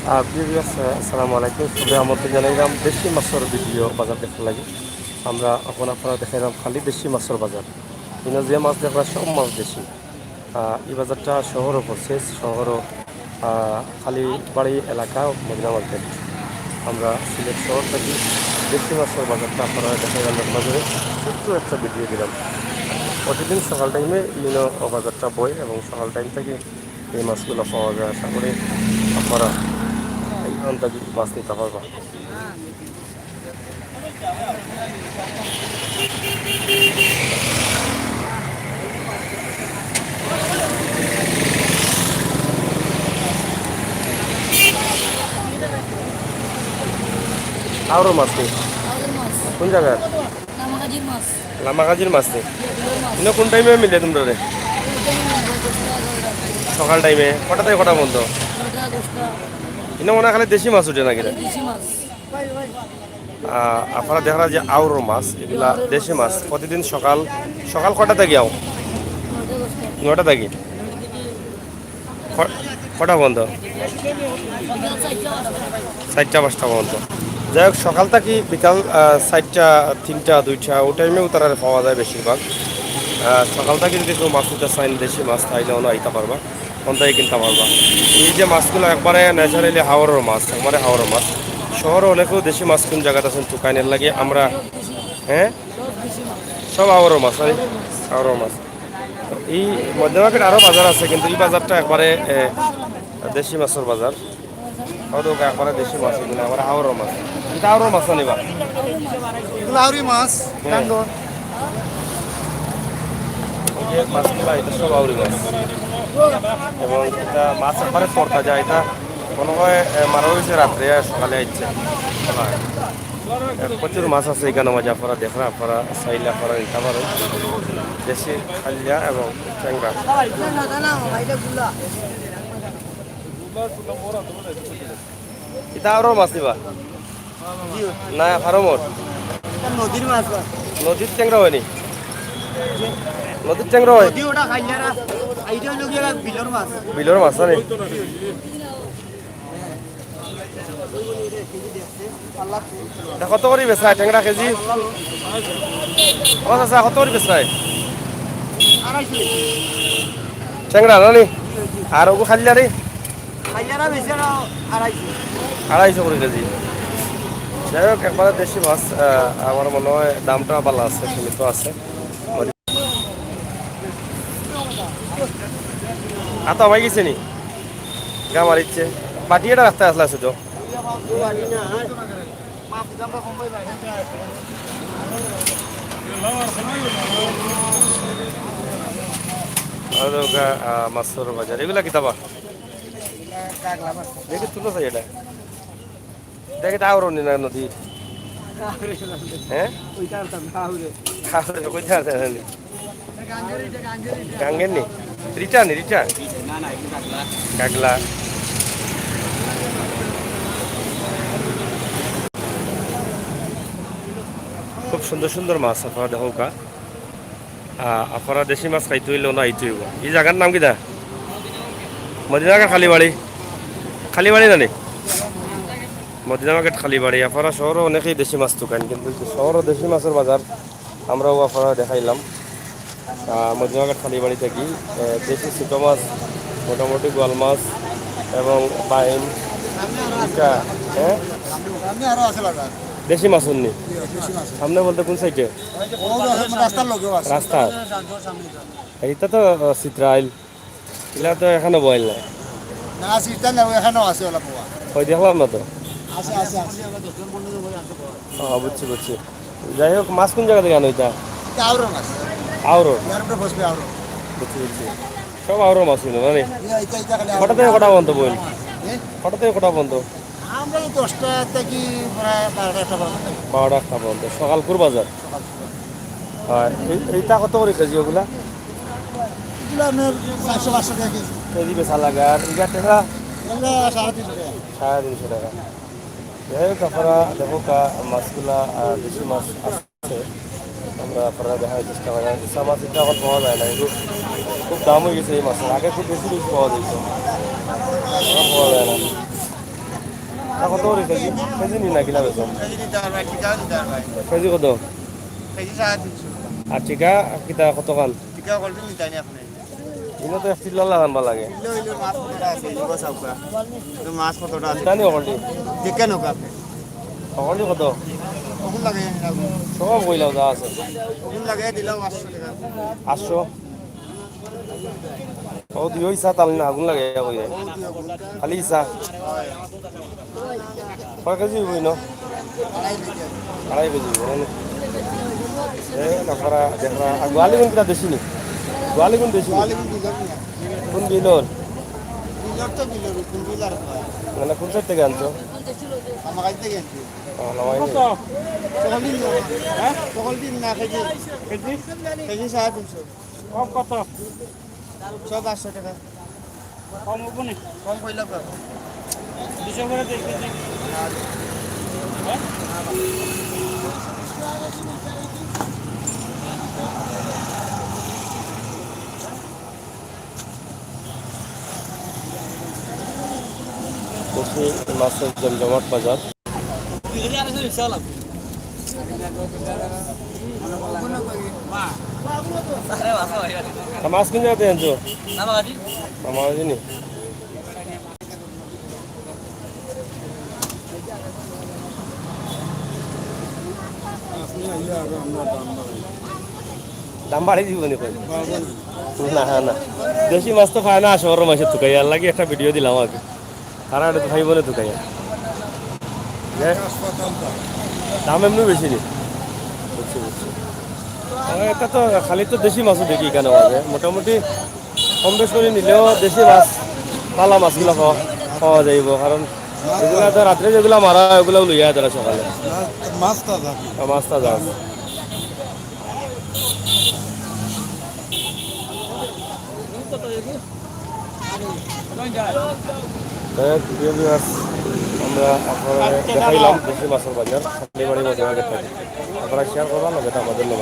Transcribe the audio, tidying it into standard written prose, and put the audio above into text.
previous আসসালামু আলাইকুম সবে আমাদের জানাইলাম দেশি মাছের ভিডিও বাজার দেখা লাগে আমরা আপনারা দেখাইলাম খালি দেশি মাছের বাজার কিন্তু যে মাছ দেখলা সব মাছ দেশি এই বাজারটা শহরও পড়ছে শহরও খালি বাড়ি এলাকা মদিনা মার্কেট আমরা সিলেট শহর থাকি দেশি মাছের বাজারটা আপনারা দেখাইলাম বাজারে ছোট্ট একটা ভিডিও দিলাম প্রতিদিন সকাল টাইমে বাজারটা বয় এবং সকাল টাইম থেকে এই মাছগুলো পাওয়া যায় আশা করি আপনারা এইখান থেকে মাছ নিতে পারবা আরও মাছ নেই কোন জায়গার লামাগাজির মাছ নেই কিন্তু কোন টাইমে মিলে তোমরা রে সকাল টাইমে কটা থেকে কটা বন্ধ কিন্তু মনে হয় খালি দেশি মাছ উঠে নাকি আপনারা দেখা যে আউর মাছ এগুলা দেশি মাছ প্রতিদিন সকাল সকাল কটা থেকে আও 9টা থেকে কটা বন্ধ 4টা 5টা পর্যন্ত যাই হোক সকাল থেকে বিকাল 4টা 3টা 2টা ও টাইমেও তারা পাওয়া যায় বেশিরভাগ সকাল থেকে যদি কেউ মাছ নিতে চাইন দেশি মাছ তাইলে অন্য আইতে পারবা অন্তাই কিনতে পারবা এই যে মাছগুলো একবারে ন্যাচারালি হাওরের মাছ একবারে হাওরের মাছ শহরে অনেকেও দেশি মাছ কোন জায়গাতে আছেন চুকাইনের লাগে আমরা হ্যাঁ সব হাওরের মাছ হাওরের মাছ এই মধ্যে মার্কেট আরও বাজার আছে কিন্তু এই বাজারটা একবারে দেশি মাছের বাজার একবারে দেশি মাছ এগুলো একবারে হাওরের মাছ এটা হাওরের মাছ নিবা মাছ মাছগুলো এটা সব আউরি মাছ এবং এটা মাছ একবারে তরতা যায় এটা মনে হয় মারা হয়েছে রাত্রে সকালে আসছে প্রচুর মাছ আছে এখানে মাঝে আপনারা দেখরা আপনারা চাইলে আপনারা নিতে পারেন দেশি খালিয়া এবং ট্যাংরা এটা আরও মাছ নিবা না ফার্মর নদীর মাছ নদীর ট্যাংরা হয়নি নদীর ট্যাংরা হয় বিলর মাছ নেই কত করে বেচায় ট্যাংরা কেজি আচ্ছা কত করে বেচায় ট্যাংরা নি আর ওগু খালিয়া রে 250 করে কেজি যাই হোক একবারে দেশি মাছ আমার মনে হয় দামটা ভালো আছে সীমিত আছে আতো আমায় গেছে নি গা মারিচ্ছে বাটি এটা রাস্তায় আসলে আছে তো মাছের বাজার এগুলা কিতাবা দেখে তুলো চাই এটা দেখে তা আরো না নদীর হ্যাঁ গাঙ্গের নি রিটা কাগলা খুব সুন্দর সুন্দর মাছ আপনারা দেখো কা আপনারা দেশি মাছ খাইতে হইলেও না আইতে হইব এই জায়গার নাম কিনা মদিনা খালিবাড়ি জানি মদিনা মার্কেট খালিবাড়ি আপনারা শহরও অনেকেই দেশি মাছ দোকান কিন্তু শহরও দেশি মাছের বাজার আমরাও আপনারা দেখাইলাম মদিনা মার্কেট খালিবাড়ি থেকে দেশি ছোটো মাছ মোটামুটি গোয়াল মাছ এবং বাইম হ্যাঁ দেশি মাছ উনি সামনে বলতে কোন সাইডে রাস্তা এইটা তো চিত্রাইল এগুলা তো এখানে বয়েল নাই ওই দেখলাম না তো বুঝছি যাই হোক মাছ কোন জায়গা থেকে আনো এটা আউরো বুঝছি সব আউরো মাছ কিনো মানে কটা থেকে কটা বন্ধ বইল কটা থেকে কটা বন্ধ 12টা পর্যন্ত সকালপুর বাজার এইটা কত করে কেজি ওগুলা কেজি বেচা লাগে আর এটা টাকা 350 টাকা যাই হোক আপনারা দেখো মাছগুলা দেশি মাছ আছে আমরা আপনারা দেখার চেষ্টা করি ইসা মাছ এটা এখন পাওয়া যায় না এগুলো খুব দাম হয়ে গেছে এই মাছের আগে খুব বেশি পাওয়া যেত এখন পাওয়া যায় না কত করে কেজি কেজি নি না কিনা বেতন কেজি কত আর টিকা কিতা কত কান ইনো তো একটি লাল আনবা লাগে মাছ কতটা আছে জানি অকলটি দেখে নোক আপনি অকলটি কত ওগুন লাগে সব কইলাও যা আছে ওগুন লাগে দিলাম 500 টাকা 800 ও দিও ইসা তালি না আগুন লাগে কই যায় খালি ইসা কয় কেজি হইব ইনো আড়াই কেজি হইব এ তারপরে দেখরা গোয়ালি কোন কিটা দেশি নি গোয়ালি কোন দেশি কোন বিলর মানে কোন সাইড থেকে আনছো আমার কাছ থেকে আনছি লামাই সকল দিন না কেজি কেজি 350 কম কত সব 500 টাকা কম হবো না কম কইলা কম 200 করে দেই কেজি দেশি মাছের জমজমাট বাজার মাছ কিনে যাতে আনছো আমার জিনি দাম বাড়ি দিব নি না না দেশি মাছ তো পায় না শহরের মাছের তুকাই আর লাগে একটা ভিডিও দিলাম আগে তারা এটা খাইব না তুকাই দাম এমনি বেশি নি বুঝছি বুঝছি এটা তো খালি তো দেশি মাছও দেখি কেন আছে মোটামুটি কম বেশ করে নিলেও দেশি মাছ পালা মাছগুলো পাওয়া যাইব কারণ এগুলো তো রাত্রে যেগুলো মারা হয় ওগুলো লইয়া তারা সকালে মাছ তাজা আছে আমরা আপনারা দেখাইলাম দেশি মাছের বাজার বাড়ি মধ্যে আগে থাকি আপনারা শেয়ার করবেন না যেটা আমাদের লোক